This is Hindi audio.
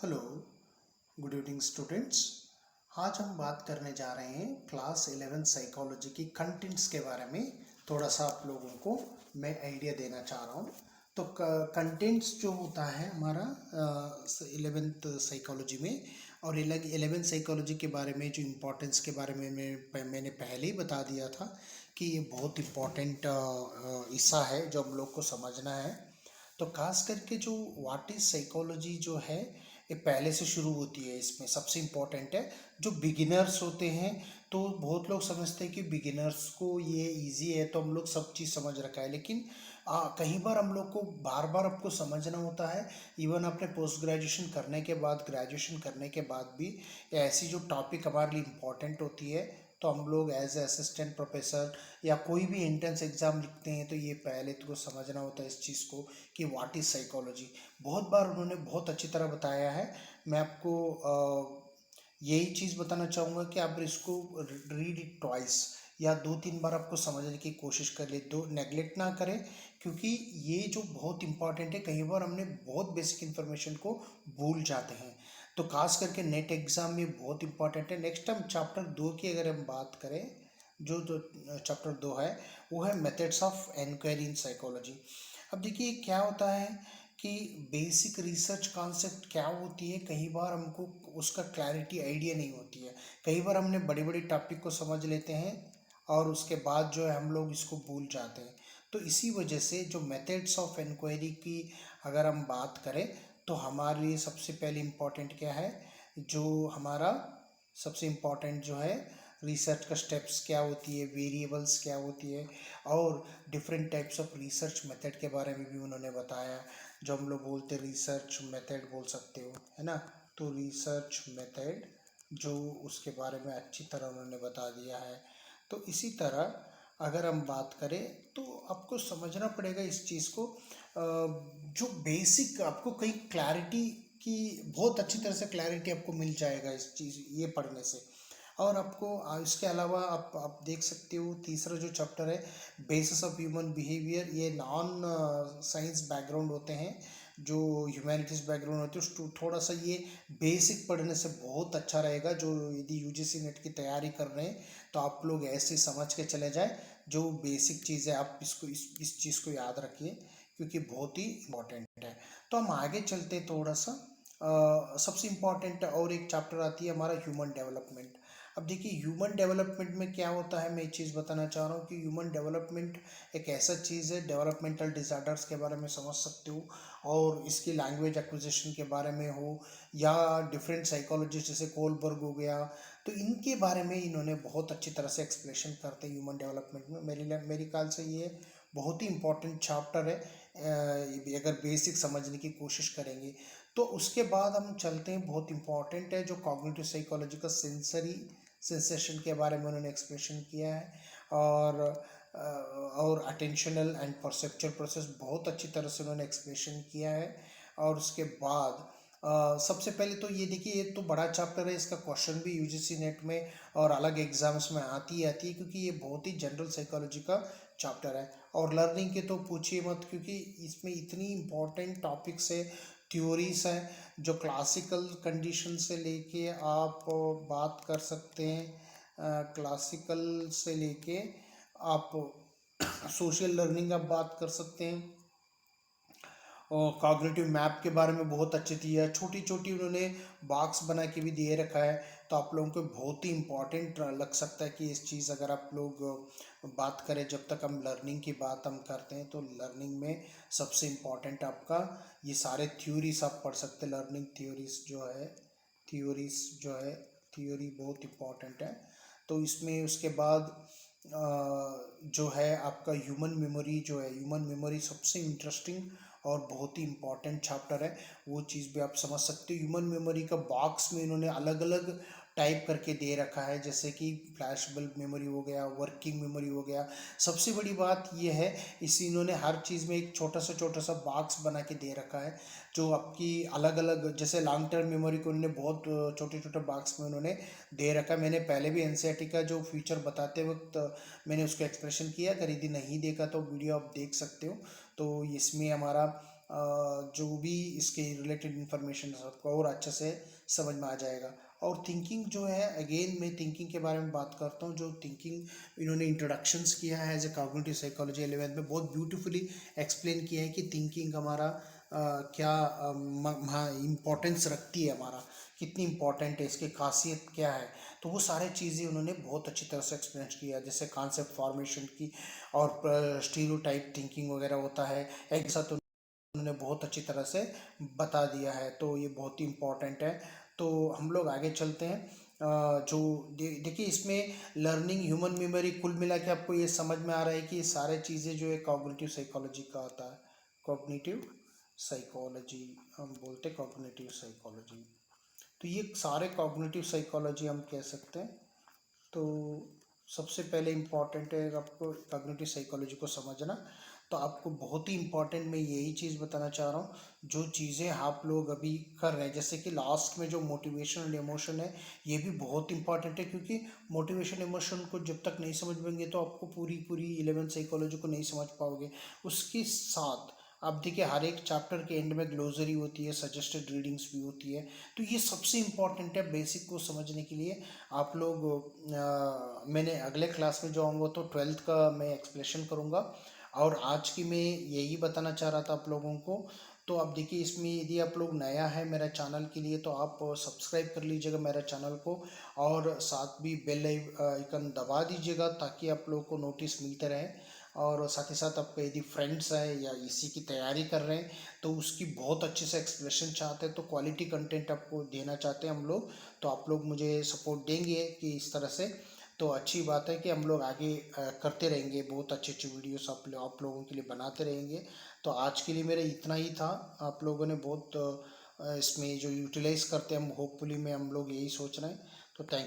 Hello, good evening students. आज हम बात करने जा रहे हैं क्लास 11 साइकोलॉजी की कंटेंट्स के बारे में। थोड़ा सा आप लोगों को मैं आइडिया देना चाह रहा हूँ। तो कंटेंट्स जो होता है हमारा 11th साइकोलॉजी में, और 11th साइकोलॉजी के बारे में जो इम्पोर्टेंस के बारे में मैंने पहले ही बता दिया था कि ये बहुत इम्पोर्टेंट हिस्सा है जो हम लोग को समझना है। तो खास करके जो व्हाट इज साइकोलॉजी जो है ये पहले से शुरू होती है। इसमें सबसे इम्पोर्टेंट है जो बिगिनर्स होते हैं। तो बहुत लोग समझते हैं कि बिगिनर्स को ये इजी है तो हम लोग सब चीज़ समझ रखा है, लेकिन कई बार हम लोग को बार बार आपको समझना होता है। इवन अपने पोस्ट ग्रेजुएशन करने के बाद, ग्रेजुएशन करने के बाद भी ऐसी जो टॉपिक हमारे लिए इम्पोर्टेंट होती है, तो हम लोग एज ए असिस्टेंट प्रोफेसर या कोई भी एंट्रेंस एग्ज़ाम लिखते हैं तो ये पहले तो समझना होता है इस चीज़ को कि व्हाट इज़ साइकोलॉजी। बहुत बार उन्होंने बहुत अच्छी तरह बताया है। मैं आपको यही चीज़ बताना चाहूँगा कि आप इसको रीड इट ट्वाइस या 2-3 बार आपको समझने की कोशिश कर ले, दो नेगलेक्ट ना करें, क्योंकि ये जो बहुत इंपॉर्टेंट है। कई बार हमने बहुत बेसिक इन्फॉर्मेशन को भूल जाते हैं, तो खास करके नेट एग्ज़ाम में बहुत इंपॉर्टेंट है। नेक्स्ट हम चैप्टर 2 की अगर हम बात करें, जो चैप्टर 2 है वो है methods of inquiry in psychology. अब देखिए क्या होता है कि बेसिक रिसर्च कॉन्सेप्ट क्या होती है, कई बार हमको उसका क्लैरिटी आइडिया नहीं होती है। कई बार हमने बड़ी बड़ी टॉपिक को समझ लेते हैं और उसके बाद जो है हम लोग इसको भूल जाते हैं। तो इसी वजह से जो मेथड्स ऑफ इंक्वायरी की अगर हम बात करें तो हमारे लिए सबसे पहले इम्पोर्टेंट क्या है, जो हमारा सबसे इम्पोर्टेंट जो है रिसर्च का स्टेप्स क्या होती है, वेरिएबल्स क्या होती है, और different types of research method के बारे में भी उन्होंने बताया। जो हम लोग बोलते हैं रिसर्च मेथड बोल सकते हो, है ना। तो रिसर्च मेथड जो उसके बारे में अच्छी तरह उन्होंने बता दिया है। तो इसी तरह अगर हम बात करें तो आपको समझना पड़ेगा इस चीज़ को, जो बेसिक आपको कहीं क्लैरिटी की बहुत अच्छी तरह से क्लैरिटी आपको मिल जाएगा इस चीज़ ये पढ़ने से। और आपको इसके अलावा आप देख सकते हो तीसरा जो चैप्टर है बेसिस ऑफ ह्यूमन बिहेवियर, ये नॉन साइंस बैकग्राउंड होते हैं, जो ह्यूमैनिटीज़ बैकग्राउंड होते हैं उसको थोड़ा सा ये बेसिक पढ़ने से बहुत अच्छा रहेगा। जो यदि यूजीसी नेट की तैयारी कर रहे हैं तो आप लोग ऐसे समझ के चले जाए, जो बेसिक चीज़ है आप इसको इस चीज़ को याद रखिए क्योंकि बहुत ही इम्पोर्टेंट है। तो हम आगे चलते हैं थोड़ा सा। सबसे इम्पॉर्टेंट और एक चैप्टर आती है हमारा ह्यूमन डेवलपमेंट। अब देखिए ह्यूमन डेवलपमेंट में क्या होता है, मैं एक चीज़ बताना चाह रहा हूँ कि ह्यूमन डेवलपमेंट एक ऐसा चीज़ है, डेवलपमेंटल डिज़ार्डर्स के बारे में समझ सकते हो, और इसकी लैंग्वेज एक्विजिशन के बारे में हो या डिफरेंट साइकोलॉजिस्ट जैसे कोलबर्ग हो गया, तो इनके बारे में इन्होंने बहुत अच्छी तरह से एक्सप्लेनेशन करते हैं ह्यूमन डेवलपमेंट में। मेरी ख्याल से ये बहुत ही इंपॉर्टेंट चैप्टर है अगर बेसिक समझने की कोशिश करेंगे। तो उसके बाद हम चलते हैं, बहुत इंपॉर्टेंट है जो कॉग्निटिव साइकोलॉजी का सेंसरी सेंसेशन के बारे में उन्होंने एक्सप्लेनेशन किया है, और और अटेंशनल एंड परसेप्चुअल प्रोसेस बहुत अच्छी तरह से उन्होंने एक्सप्लेनेशन किया है। और उसके बाद सबसे पहले तो ये देखिए, ये तो बड़ा चैप्टर है, इसका क्वेश्चन भी यूजीसी नेट में और अलग एग्जाम्स में आती है क्योंकि ये बहुत ही जनरल साइकोलॉजी का चैप्टर है। और लर्निंग के तो पूछिए मत, क्योंकि इसमें इतनी इम्पोर्टेंट टॉपिक्स है, थ्योरीज हैं, जो क्लासिकल कंडीशन से लेके आप बात कर सकते हैं, क्लासिकल से लेके आप सोशल लर्निंग आप बात कर सकते हैं। और कॉग्निटिव मैप के बारे में बहुत अच्छी थी है, छोटी छोटी उन्होंने बॉक्स बना के भी दिए रखा है। तो आप लोगों को बहुत ही इम्पोर्टेंट लग सकता है कि इस चीज़ अगर आप लोग बात करें, जब तक हम लर्निंग की बात हम करते हैं तो लर्निंग में सबसे इम्पोर्टेंट आपका ये सारे थ्योरीज आप पढ़ सकते हैं। लर्निंग थ्योरीज जो है, थ्योरी बहुत इम्पोर्टेंट है। तो इसमें उसके बाद जो है आपका ह्यूमन मेमोरी, जो है ह्यूमन मेमोरी सबसे इंटरेस्टिंग और बहुत ही इंपॉर्टेंट चैप्टर है, वो चीज़ भी आप समझ सकते हो। ह्यूमन मेमोरी का बॉक्स में इन्होंने अलग अलग टाइप करके दे रखा है, जैसे कि फ्लैश बल्ब मेमोरी हो गया, वर्किंग मेमोरी हो गया। सबसे बड़ी बात ये है, इस इन्होंने हर चीज़ में एक छोटा सा बॉक्स बना के दे रखा है, जो आपकी अलग अलग, जैसे लॉन्ग टर्म मेमोरी को उन्होंने बहुत छोटे छोटे बॉक्स में उन्होंने दे रखा है। मैंने पहले भी एनसीईआरटी का जो फीचर बताते वक्त मैंने उसका एक्सप्रेशन किया, अगर यदि नहीं देखा तो वीडियो आप देख सकते हो। तो इसमें हमारा जो भी इसके रिलेटेड इन्फॉर्मेशन सबको और अच्छे से समझ में आ जाएगा। और थिंकिंग जो है, अगेन मैं थिंकिंग के बारे में बात करता हूँ। जो थिंकिंग इन्होंने इंट्रोडक्शंस किया है as a cognitive psychology 11th में, बहुत ब्यूटीफुली एक्सप्लेन किया है कि थिंकिंग हमारा क्या इम्पोर्टेंस रखती है, हमारा कितनी इम्पोर्टेंट है, इसकी खासियत क्या है। तो वो सारे चीज़ें उन्होंने बहुत अच्छी तरह से एक्सप्लेन किया, जैसे कॉन्सेप्ट फॉर्मेशन की और स्टीरियोटाइप थिंकिंग वगैरह होता है, एक साथ उन्होंने बहुत अच्छी तरह से बता दिया है। तो ये बहुत ही इम्पोर्टेंट है। तो हम लोग आगे चलते हैं। जो देखिए इसमें लर्निंग, ह्यूमन मेमोरी, कुल मिला के आपको ये समझ में आ रहा है कि ये सारे चीज़ें जो है कॉग्निटिव साइकोलॉजी का आता है। कॉग्निटिव साइकोलॉजी हम बोलते हैं, कॉग्निटिव साइकोलॉजी। तो ये सारे कॉग्निटिव साइकोलॉजी हम कह सकते हैं। तो सबसे पहले इम्पॉर्टेंट है आपको कॉग्निटिव साइकोलॉजी को समझना। तो आपको बहुत ही इम्पॉर्टेंट मैं यही चीज़ बताना चाह रहा हूँ, जो चीज़ें आप लोग अभी कर रहे हैं, जैसे कि लास्ट में जो मोटिवेशन एंड इमोशन है, ये भी बहुत इंपॉर्टेंट है। क्योंकि मोटिवेशन इमोशन को जब तक नहीं समझ पाएंगे तो आपको पूरी पूरी 11th साइकोलॉजी को नहीं समझ पाओगे। उसके साथ आप देखिए हर एक चैप्टर के एंड में ग्लोसरी होती है, सजेस्टेड रीडिंग्स भी होती है। तो ये सबसे इम्पॉर्टेंट है बेसिक को समझने के लिए। आप लोग मैंने अगले क्लास में जो आऊँगा तो 12th का मैं एक्सप्लेनेशन करूँगा, और आज की मैं यही बताना चाह रहा था आप लोगों को। तो आप देखिए इसमें यदि आप लोग नया है मेरा चैनल के लिए तो आप सब्सक्राइब कर लीजिएगा मेरा चैनल को, और साथ भी बेल आइकन दबा दीजिएगा ताकि आप लोगों को नोटिस मिलते रहे। और साथ ही साथ आपके यदि फ्रेंड्स हैं या इसी की तैयारी कर रहे हैं तो उसकी बहुत अच्छे से एक्सप्लेनेशन चाहते हैं, तो क्वालिटी कंटेंट आपको देना चाहते हैं हम लोग, तो आप लोग मुझे सपोर्ट देंगे कि इस तरह से। तो अच्छी बात है कि हम लोग आगे करते रहेंगे, बहुत अच्छे अच्छे वीडियोस आप लोगों के लिए बनाते रहेंगे। तो आज के लिए मेरा इतना ही था। आप लोगों ने बहुत इसमें जो यूटिलाइज करते हैं, हम होपफुली में हम लोग यही सोच रहे हैं। तो थैंक